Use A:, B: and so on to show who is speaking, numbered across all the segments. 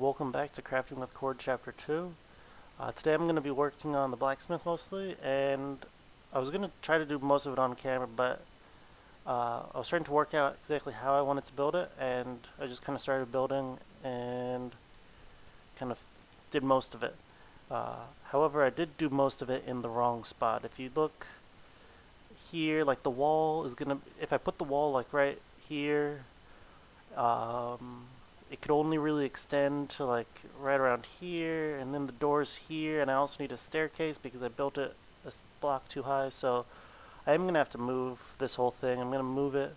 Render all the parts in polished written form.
A: welcome back to Crafting with Chord Chapter 2. Today I'm going to be working on the blacksmith mostly, and I was going to try to do most of it on camera, but I was trying to work out exactly how I wanted to build it, and I just kind of started building and kind of did most of it. However, I did do most of it in the wrong spot. If you look here, like the wall is going to, if I put the wall like right here, it could only really extend to like right around here, and then the door's here, and I also need a staircase because I built it a block too high, so I am going to have to move this whole thing. I'm going to move it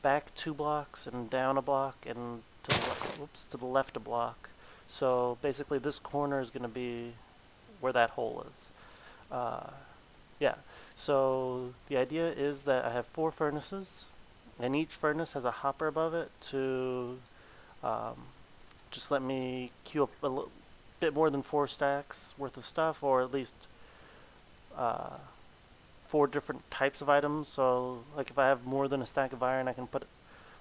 A: back 2 blocks and down a block and to the left a block. So basically this corner is going to be where that hole is. Yeah, so the idea is that I have 4 furnaces, and each furnace has a hopper above it to um, just let me queue up a bit more than 4 stacks worth of stuff, or at least uh, 4 different types of items. So like if I have more than a stack of iron, I can put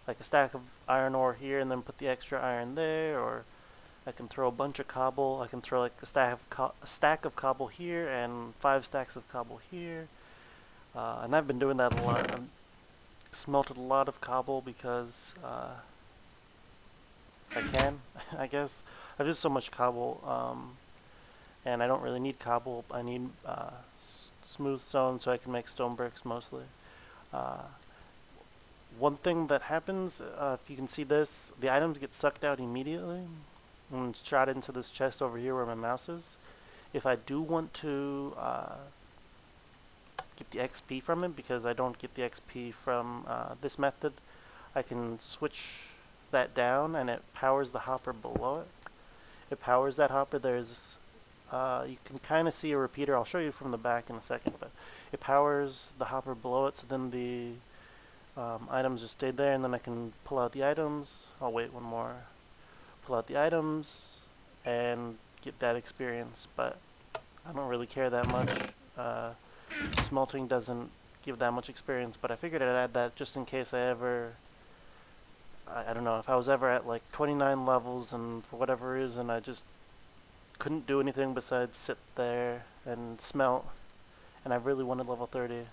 A: like a stack of iron ore here and then put the extra iron there, or I can throw a bunch of cobble. I can throw like a stack of cobble here and 5 stacks of cobble here. And I've been doing that a lot. I've smelted a lot of cobble because I can, I guess. I've used so much cobble, and I don't really need cobble. I need smooth stone so I can make stone bricks mostly. Uh, One thing that happens, if you can see this, the items get sucked out immediately and shot into this chest over here where my mouse is. If I do want to get the XP from it, because I don't get the XP from this method, I can switch that down and it powers the hopper below it. It powers that hopper. There's you can kind of see a repeater. I'll show you from the back in a second, but it powers the hopper below it, so then the items just stay there, and then I can pull out the items. I'll wait one more. Pull out the items and get that experience, but I don't really care that much. Smelting doesn't give that much experience, but I figured I'd add that just in case I ever, I don't know, if I was ever at like 29 levels and for whatever reason I just couldn't do anything besides sit there and smelt, and I really wanted level 30.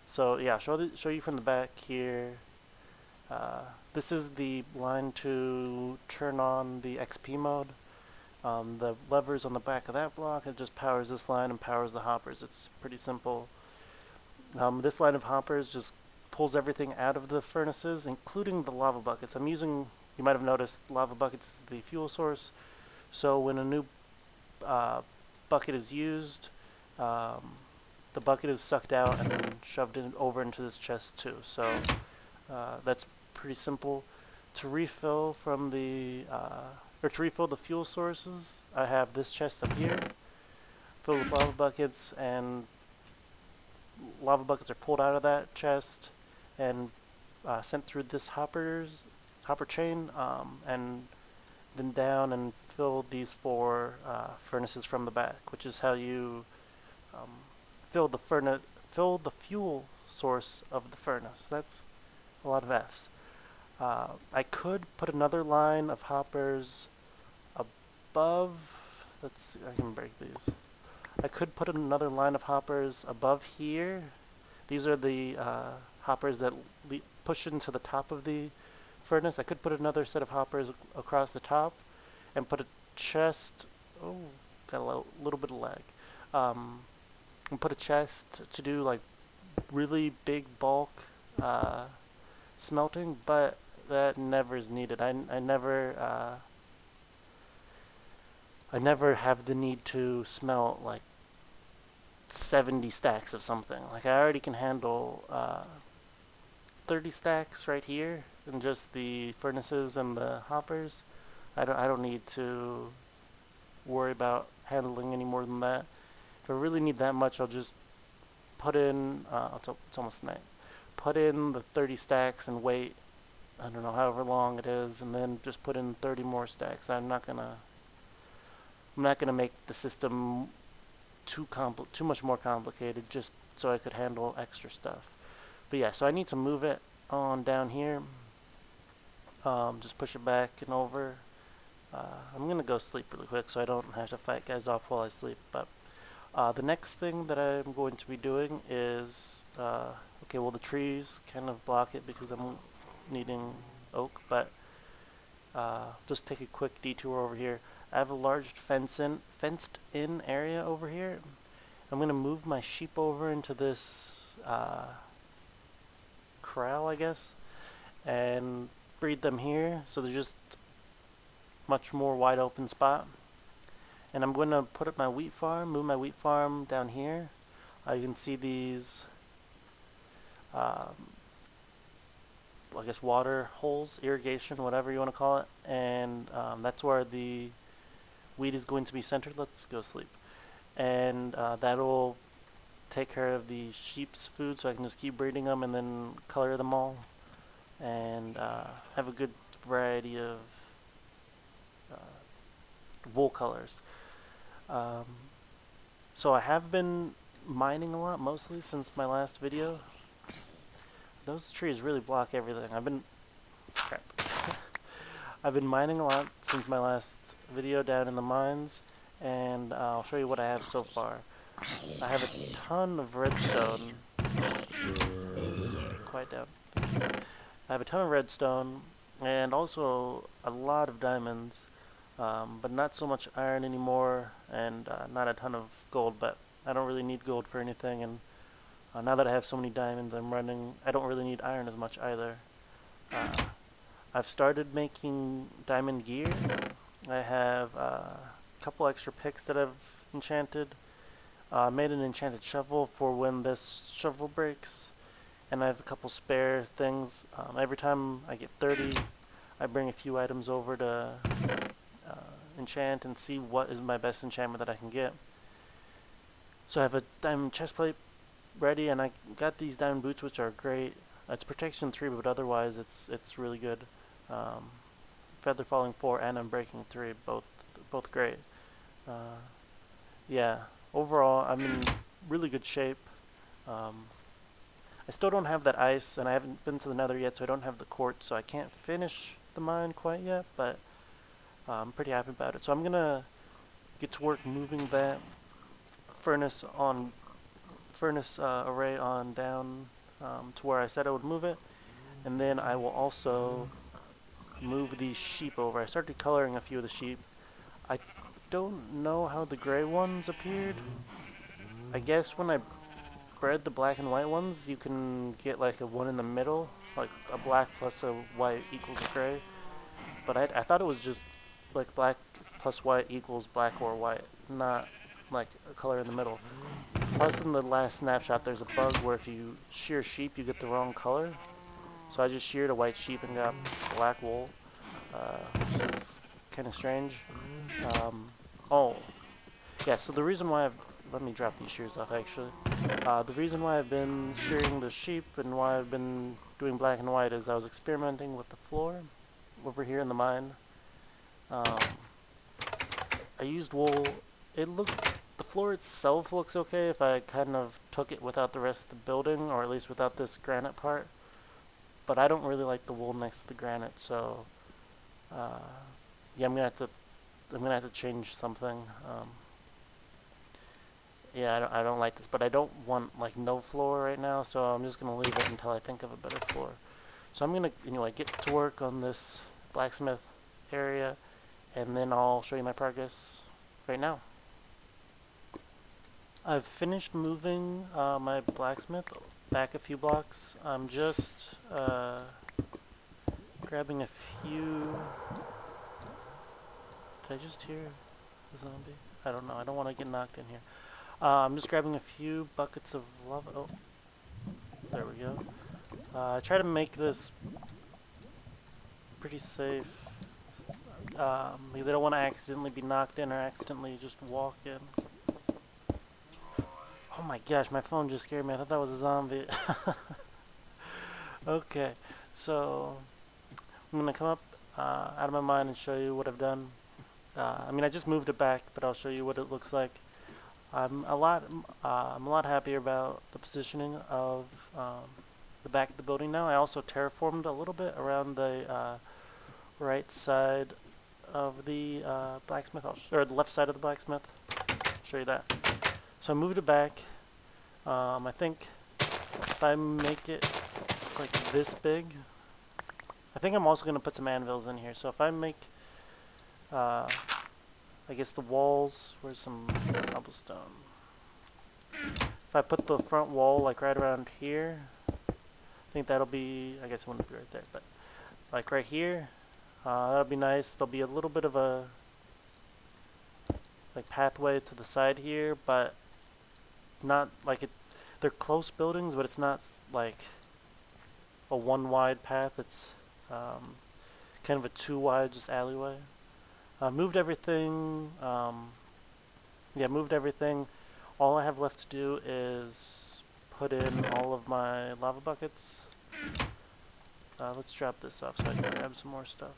A: So yeah, show you from the back here. This is the line to turn on the XP mode. The levers on the back of that block, it just powers this line and powers the hoppers. It's pretty simple. This line of hoppers just pulls everything out of the furnaces, including the lava buckets. I'm using, you might have noticed, lava buckets is the fuel source. So when a new bucket is used, the bucket is sucked out and then shoved over into this chest too. So that's pretty simple. To refill from the or to refill the fuel sources, I have this chest up here filled with lava buckets, and lava buckets are pulled out of that chest and sent through this hopper chain, and then down and fill these 4 furnaces from the back, which is how you fill the fuel source of the furnace. That's a lot of F's. I could put another line of hoppers above. Let's see, I can break these. I could put another line of hoppers above here. These are the hoppers that push into the top of the furnace. I could put another set of hoppers across the top and put a chest. Oh, got a little bit of lag. And put a chest to do like really big bulk smelting, but that never is needed. I never have the need to smelt like 70 stacks of something. Like I already can handle 30 stacks right here in just the furnaces and the hoppers. I don't need to worry about handling any more than that. If I really need that much, I'll just put in, it's almost night, put in the 30 stacks and wait, I don't know, however long it is, and then just put in 30 more stacks. I'm not gonna make the system too much more complicated just so I could handle extra stuff. But yeah, so I need to move it on down here. Just push it back and over, I'm gonna go sleep really quick so I don't have to fight guys off while I sleep. But the next thing that I'm going to be doing is, okay, well the trees kind of block it because I'm needing oak, but just take a quick detour over here. I have a large fenced in area over here. I'm gonna move my sheep over into this corral, I guess, and breed them here, so there's just much more wide open spot. And I'm going to put up my wheat farm, move my wheat farm down here. You can see these, I guess, water holes, irrigation, whatever you want to call it. And that's where the wheat is going to be centered. Let's go sleep. And that'll take care of the sheep's food, so I can just keep breeding them and then color them all. And have a good variety of wool colors. So I have been mining a lot, mostly since my last video. Those trees really block everything. Crap. I've been mining a lot since my last video down in the mines, and I'll show you what I have so far. I have a ton of redstone. Quiet down. I have a ton of redstone, and also a lot of diamonds. But not so much iron anymore, and not a ton of gold, but I don't really need gold for anything, and now that I have so many diamonds I don't really need iron as much either. I've started making diamond gear. I have a couple extra picks that I've enchanted. Made an enchanted shovel for when this shovel breaks, and I have a couple spare things. Every time I get 30, I bring a few items over to enchant and see what is my best enchantment that I can get. So I have a diamond chestplate ready, and I got these diamond boots, which are great. It's protection 3, but otherwise it's really good. Feather falling 4 and unbreaking 3, both great. Yeah, overall I'm in really good shape. I still don't have that ice, and I haven't been to the nether yet, so I don't have the quartz, so I can't finish the mine quite yet, but I'm pretty happy about it. So I'm gonna get to work moving that furnace array on down to where I said I would move it, and then I will also move these sheep over. I started coloring a few of the sheep. I don't know how the gray ones appeared. I guess when I bred the black and white ones, you can get like a one in the middle, like a black plus a white equals a gray. But I thought it was just like black plus white equals black or white, not like a color in the middle. Plus in the last snapshot there's a bug where if you shear sheep you get the wrong color. So I just sheared a white sheep and got black wool, which is kind of strange. Oh, yeah, so the reason why let me drop these shears off actually. The reason why I've been shearing the sheep and why I've been doing black and white is I was experimenting with the floor over here in the mine. I used wool. The floor itself looks okay if I kind of took it without the rest of the building, or at least without this granite part. But I don't really like the wool next to the granite, so yeah, I'm gonna have to change something. Yeah, I don't like this, but I don't want like no floor right now, so I'm just gonna leave it until I think of a better floor. So I'm gonna get to work on this blacksmith area, and then I'll show you my progress right now. I've finished moving my blacksmith back a few blocks. I'm just grabbing a few. Did I just hear a zombie? I don't know. I don't want to get knocked in here. I'm just grabbing a few buckets of lava. Oh, there we go. I try to make this pretty safe because I don't want to accidentally be knocked in or accidentally just walk in. Oh my gosh, my phone just scared me. I thought that was a zombie. Okay, so I'm going to come up out of my mine and show you what I've done. I mean, I just moved it back, but I'll show you what it looks like. I'm a lot happier about the positioning of the back of the building now. I also terraformed a little bit around the right side of the blacksmith, or the left side of the blacksmith. I'll show you that. So I moved it back. I think if I make it like this big, I think I'm also going to put some anvils in here. So if I make, I guess the walls, where's some cobblestone? If I put the front wall like right around here, I think that'll be, I guess it wouldn't be right there, but like right here, that'll be nice. There'll be a little bit of a like pathway to the side here, but not like it. They're close buildings, but it's not like a one wide path. It's kind of a two wide just alleyway. Moved everything. Yeah, moved everything. All I have left to do is put in all of my lava buckets. Let's drop this off so I can grab some more stuff.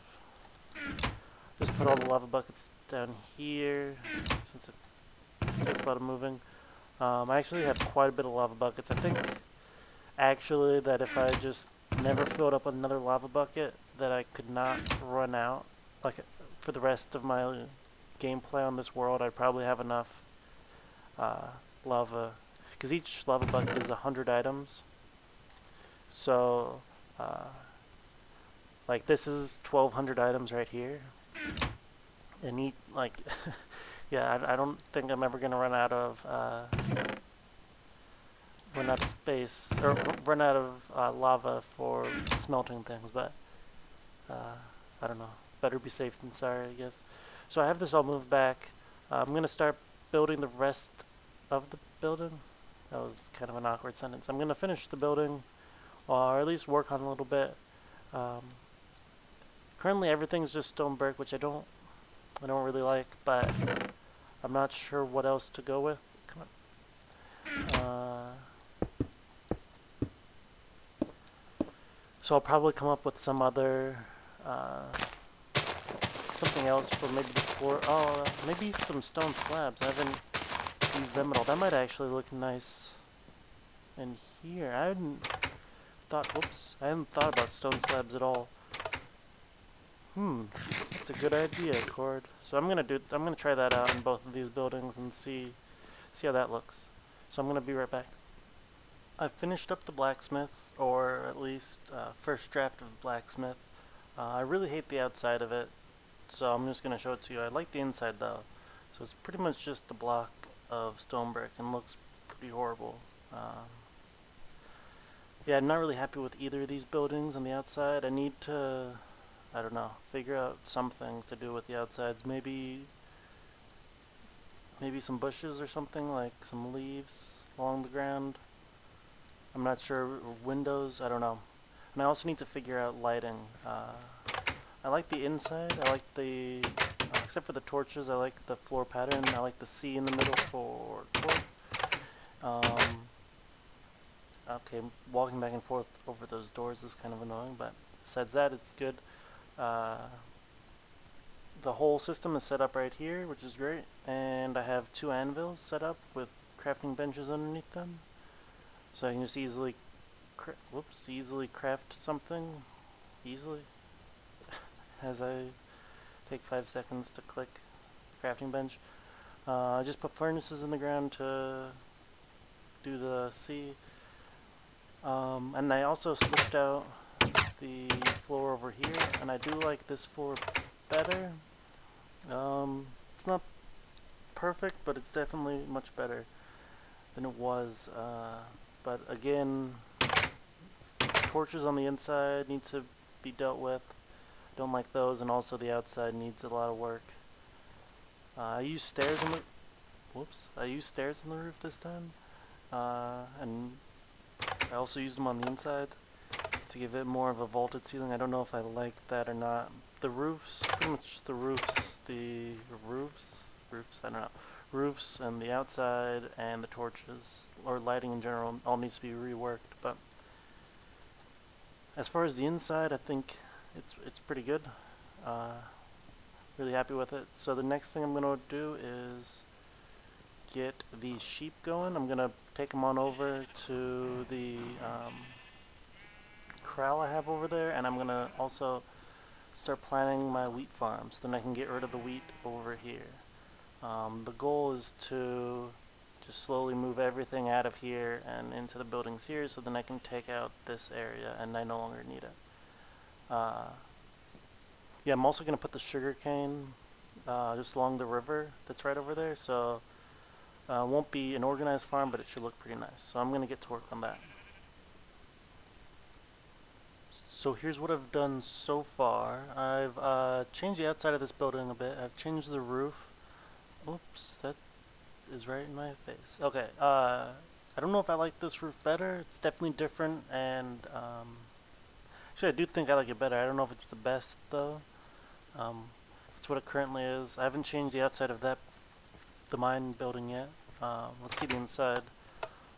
A: Just put all the lava buckets down here since it takes a lot of moving. I actually have quite a bit of lava buckets. I think actually that if I just never filled up another lava bucket, that I could not run out. Like for the rest of my gameplay on this world, I'd probably have enough lava, because each lava bucket is 100 items. So like this is 1200 items right here, and eat like yeah, I don't think I'm ever gonna run out of space, or run out of lava for smelting things, but I don't know, better be safe than sorry, I guess. So I have this all moved back. I'm gonna start building the rest of the building. That was kind of an awkward sentence. I'm gonna finish the building, or at least work on a little bit. Currently everything's just stone brick, which I don't really like, but I'm not sure what else to go with. Come on. So I'll probably come up with some other something else for maybe the floor. Oh, maybe some stone slabs. I haven't used them at all. That might actually look nice in here. I hadn't thought about stone slabs at all. That's a good idea, Chord. So I'm gonna try that out in both of these buildings and see how that looks. So I'm gonna be right back. I've finished up the blacksmith, or at least first draft of the blacksmith. I really hate the outside of it, so I'm just gonna show it to you. I like the inside though. So it's pretty much just a block of stone brick and looks pretty horrible. Yeah, I'm not really happy with either of these buildings on the outside. I need to, I don't know, figure out something to do with the outsides. Maybe some bushes or something, like some leaves along the ground. I'm not sure. Windows, I don't know. And I also need to figure out lighting. I like the inside. I like the, except for the torches, I like the floor pattern. I like the C in the middle for Chord. Okay, walking back and forth over those doors is kind of annoying, but besides that, it's good. The whole system is set up right here, which is great, and I have 2 anvils set up with crafting benches underneath them, so I can just easily craft something easily as I take 5 seconds to click crafting bench. I just put furnaces in the ground to do the C. And I also switched out the floor over here, and I do like this floor better. It's not perfect, but it's definitely much better than it was. But again, torches on the inside need to be dealt with. Don't like those, and also the outside needs a lot of work. I used stairs in the roof this time, and I also used them on the inside to give it more of a vaulted ceiling. I don't know if I like that or not. The roofs, pretty much the roofs, I don't know. Roofs and the outside and the torches, or lighting in general, all needs to be reworked. But as far as the inside, I think it's pretty good. Really happy with it. So the next thing I'm going to do is get these sheep going. I'm going to take them on over to the corral I have over there, and I'm going to also start planting my wheat farm so then I can get rid of the wheat over here. The goal is to just slowly move everything out of here and into the buildings here so then I can take out this area and I no longer need it. Yeah, I'm also going to put the sugar cane just along the river that's right over there, so it won't be an organized farm, but it should look pretty nice. So I'm going to get to work on that. So here's what I've done so far. I've changed the outside of this building a bit. I've changed the roof. Oops, that is right in my face. Okay, I don't know if I like this roof better. It's definitely different, and actually I do think I like it better. I don't know if it's the best though. It's what it currently is. I haven't changed the outside of the mine building yet. Let's see the inside.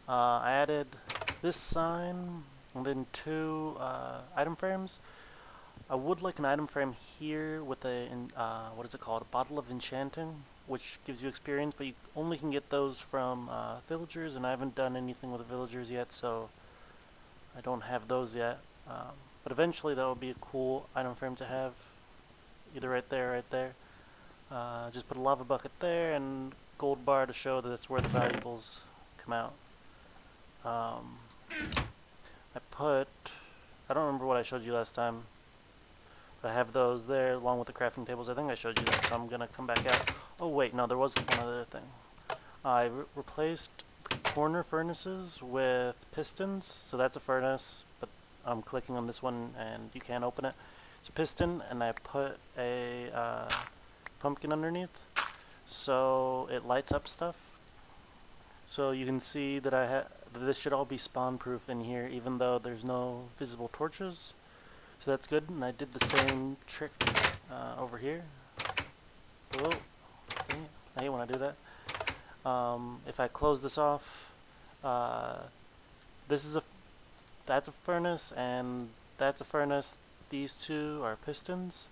A: I added this sign and then two item frames. I would like an item frame here with a what is it called? A bottle of enchanting, which gives you experience, but you only can get those from villagers, and I haven't done anything with the villagers yet, so I don't have those yet. But eventually that would be a cool item frame to have, either right there or right there. Just put a lava bucket there and gold bar to show that that's where the valuables come out. I don't remember what I showed you last time, but I have those there along with the crafting tables. I think I showed you that, so I'm going to come back out. Oh wait, no, there was one other thing. I replaced the corner furnaces with pistons, so that's a furnace, but I'm clicking on this one and you can't open it. It's a piston, and I put a pumpkin underneath, so it lights up stuff. So you can see that this should all be spawn proof in here, even though there's no visible torches. So that's good, and I did the same trick over here. Whoa, dang it. I hate when I do that. If I close this off, that's a furnace, and that's a furnace. These two are pistons.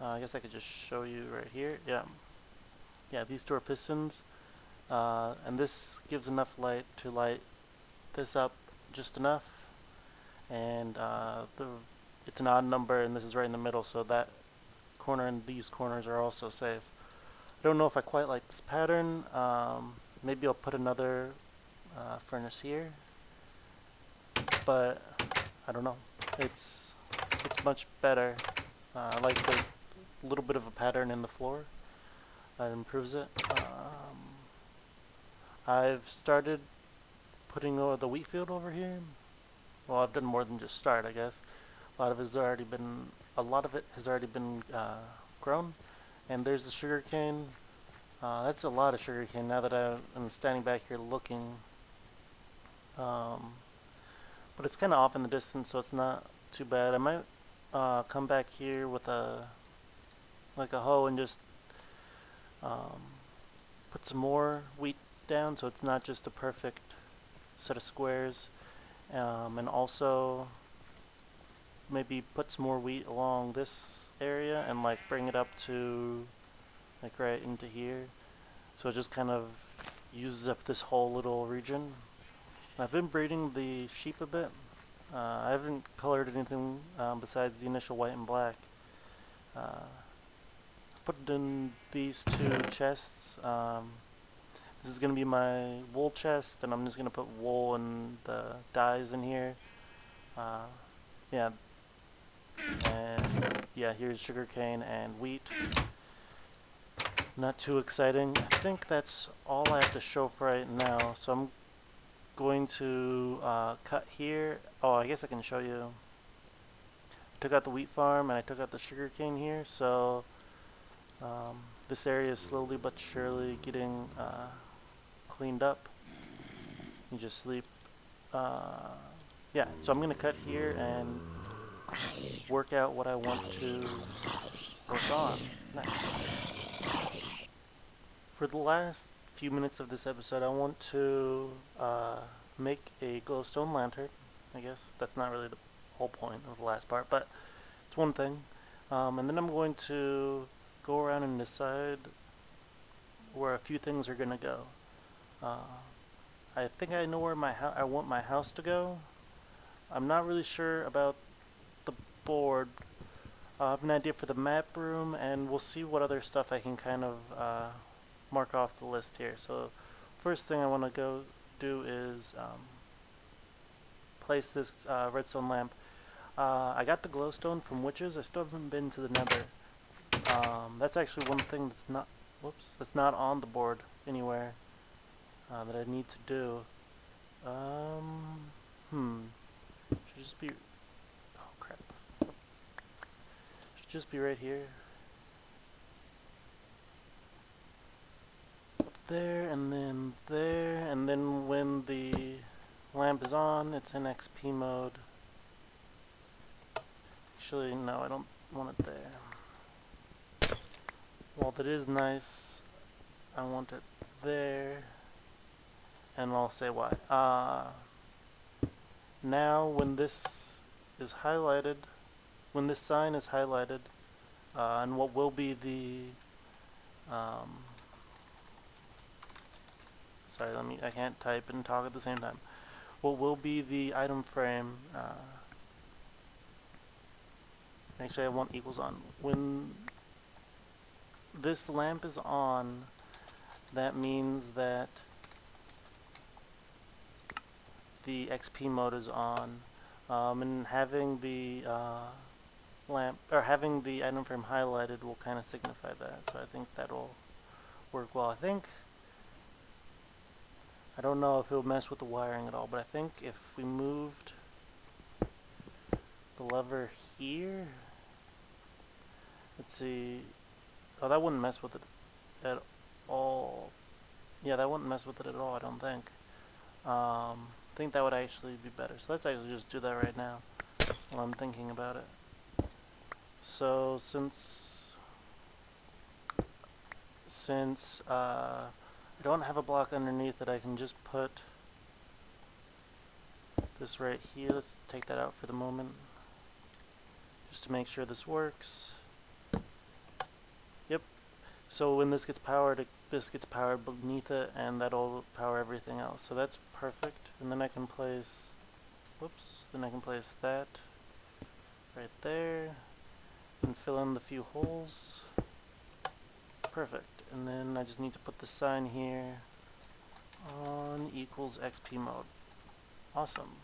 A: I guess I could just show you right here. Yeah, these two are pistons. And this gives enough light to light this up just enough, and it's an odd number, and this is right in the middle, so that corner and these corners are also safe. I don't know if I quite like this pattern. Maybe I'll put another furnace here, but I don't know. It's much better. I like the little bit of a pattern in the floor. That improves it. I've started putting the wheat field over here. Well, I've done more than just start, I guess. A lot of it has already been grown. And there's the sugar cane. That's a lot of sugar cane now that I'm standing back here looking. But it's kind of off in the distance, so it's not too bad. I might come back here with a hoe and just put some more wheat down, so it's not just a perfect set of squares, and also maybe put some more wheat along this area and like bring it up to like right into here, so it just kind of uses up this whole little region. I've been breeding the sheep a bit. I haven't colored anything besides the initial white and black. Put it in these two chests. This is going to be my wool chest, and I'm just going to put wool and the dyes in here. Yeah. And yeah, here's sugarcane and wheat. Not too exciting. I think that's all I have to show for right now. So I'm going to cut here. Oh, I guess I can show you. I took out the wheat farm and I took out the sugarcane here. So this area is slowly but surely getting cleaned up. You just sleep. Yeah, so I'm going to cut here and work out what I want to work on next. For the last few minutes of this episode, I want to make a glowstone lantern. I guess that's not really the whole point of the last part, but it's one thing. And then I'm going to go around and decide where a few things are going to go. I think I know where I want my house to go. I'm not really sure about the board. I have an idea for the map room, and we'll see what other stuff I can kind of mark off the list here. So first thing I want to go do is place this redstone lamp. I got the glowstone from witches. I still haven't been to the nether. That's actually one thing that's not, whoops, that's not on the board anywhere that I need to do. Should just be, oh crap. Should just be right here. There, and then when the lamp is on, it's in XP mode. Actually, no, I don't want it there. While that is nice, I want it there, and I'll say why. Now, when this is highlighted, when this sign is highlighted, and what will be the, sorry, I can't type and talk at the same time. What will be the item frame, actually I want equals on. When this lamp is on, that means that the XP mode is on, and having the lamp, or having the item frame highlighted will kind of signify that, so I think that'll work well. I don't know if it'll mess with the wiring at all, but I think if we moved the lever here, let's see, oh, that wouldn't mess with it at all. Yeah, that wouldn't mess with it at all, I don't think. I think that would actually be better. So let's actually just do that right now while I'm thinking about it. So since I don't have a block underneath it, I can just put this right here. Let's take that out for the moment, just to make sure this works. Yep. So when this gets powered beneath it, and that'll power everything else. So that's perfect. And then I can place, whoops, then I can place that right there and fill in the few holes. Perfect. And then I just need to put the sign here on equals XP mode. Awesome.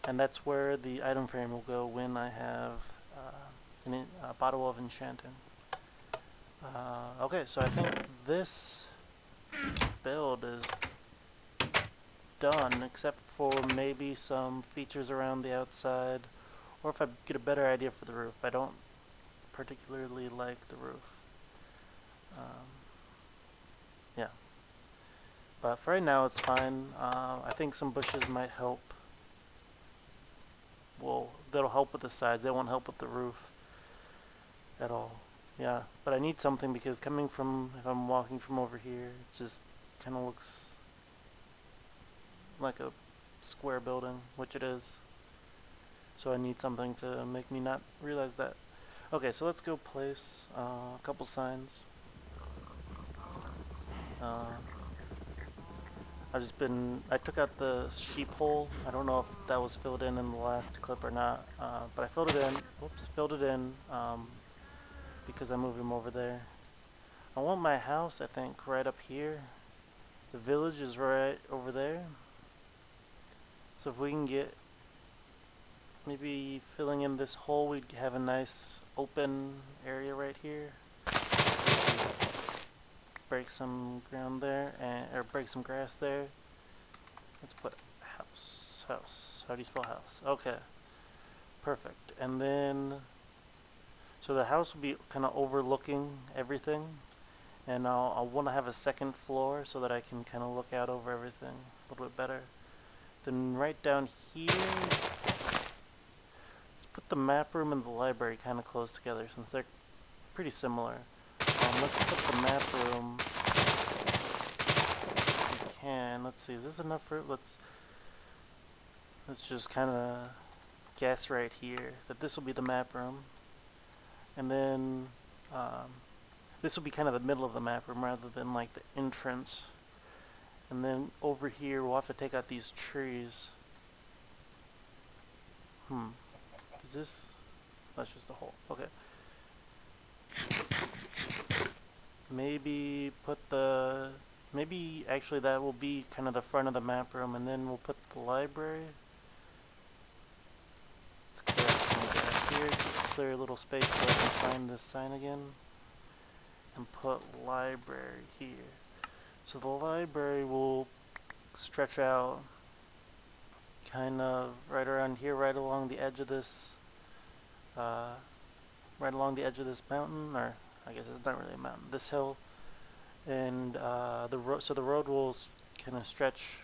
A: And that's where the item frame will go when I have a bottle of enchanting. Okay, so I think this build is done, except for maybe some features around the outside, or if I get a better idea for the roof. I don't particularly like the roof. Yeah. But for right now, it's fine. I think some bushes might help. Well, that'll help with the sides. They won't help with the roof at all. Yeah, but I need something because coming from, if I'm walking from over here, it just kind of looks like a square building, which it is. So I need something to make me not realize that. Okay, so let's go place a couple signs. I took out the sheep hole. I don't know if that was filled in the last clip or not, but I filled it in. Oops, filled it in because I moved him over there. I want my house, I think, right up here. The village is right over there. So if we can get maybe filling in this hole, we'd have a nice open area right here. Break some ground there, or break some grass there. Let's put house. How do you spell house? Okay, perfect. And then, so the house will be kind of overlooking everything, and I'll want to have a second floor so that I can kind of look out over everything a little bit better. Then right down here, let's put the map room and the library kind of close together since they're pretty similar. Let's put the map room. We can. Let's see. Is this enough for? Let's just kind of guess right here that this will be the map room, and then this will be kind of the middle of the map room rather than like the entrance. And then over here we'll have to take out these trees. Is this? That's just a hole. Okay. Maybe put the... Maybe actually that will be kind of the front of the map room, and then we'll put the library. Let's clear out some grass here. Just clear a little space so I can find this sign again. And put library here. So the library will stretch out kind of right around here, right along the edge of this, right along the edge of this mountain, or I guess it's not really a mountain, this hill. And so the road will kind of stretch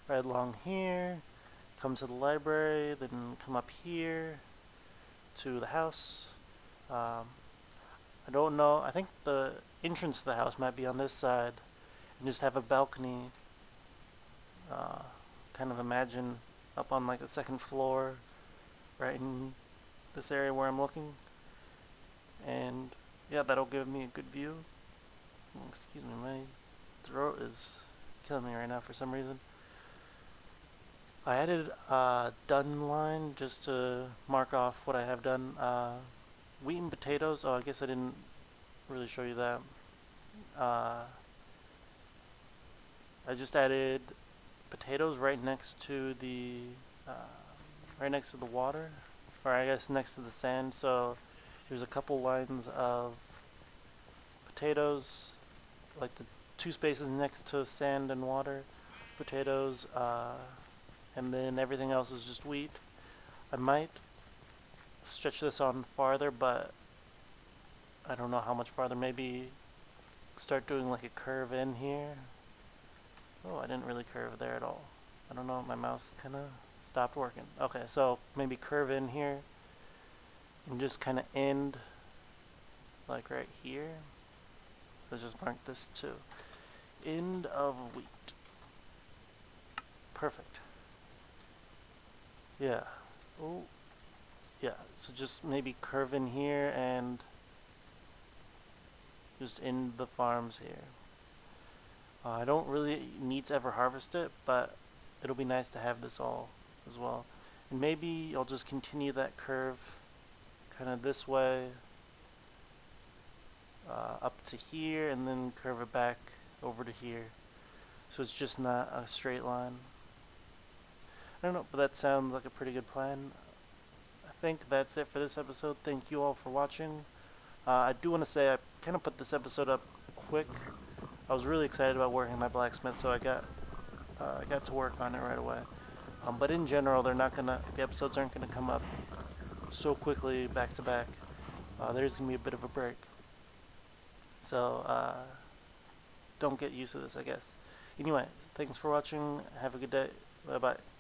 A: right along here, come to the library, then come up here to the house. I don't know, I think the entrance to the house might be on this side, and just have a balcony, kind of imagine up on like the second floor, right in this area where I'm looking. And yeah, that'll give me a good view. Excuse me, my throat is killing me right now for some reason. I added a done line just to mark off what I have done. Wheat and potatoes. Oh, I guess I didn't really show you that. I just added potatoes right next to the water, or I guess next to the sand. So there's a couple lines of potatoes, like the 2 spaces next to sand and water, potatoes, and then everything else is just wheat. I might stretch this on farther, but I don't know how much farther. Maybe start doing like a curve in here. Oh, I didn't really curve there at all. I don't know, my mouse kind of stopped working. Okay, so maybe curve in here and just kind of end like right here. Let's just mark this too. End of wheat. Perfect. Yeah. Oh. Yeah, so just maybe curve in here and just end the farms here. I don't really need to ever harvest it, but it'll be nice to have this all as well. And maybe I'll just continue that curve kind of this way up to here, and then curve it back over to here. So it's just not a straight line. I don't know, but that sounds like a pretty good plan. I think that's it for this episode. Thank you all for watching. I do want to say I kind of put this episode up quick. I was really excited about working on my blacksmith, so I got to work on it right away. But in general, the episodes aren't gonna come up so quickly back to back. There's gonna be a bit of a break. So don't get used to this, I guess. Anyway, thanks for watching. Have a good day. Bye bye.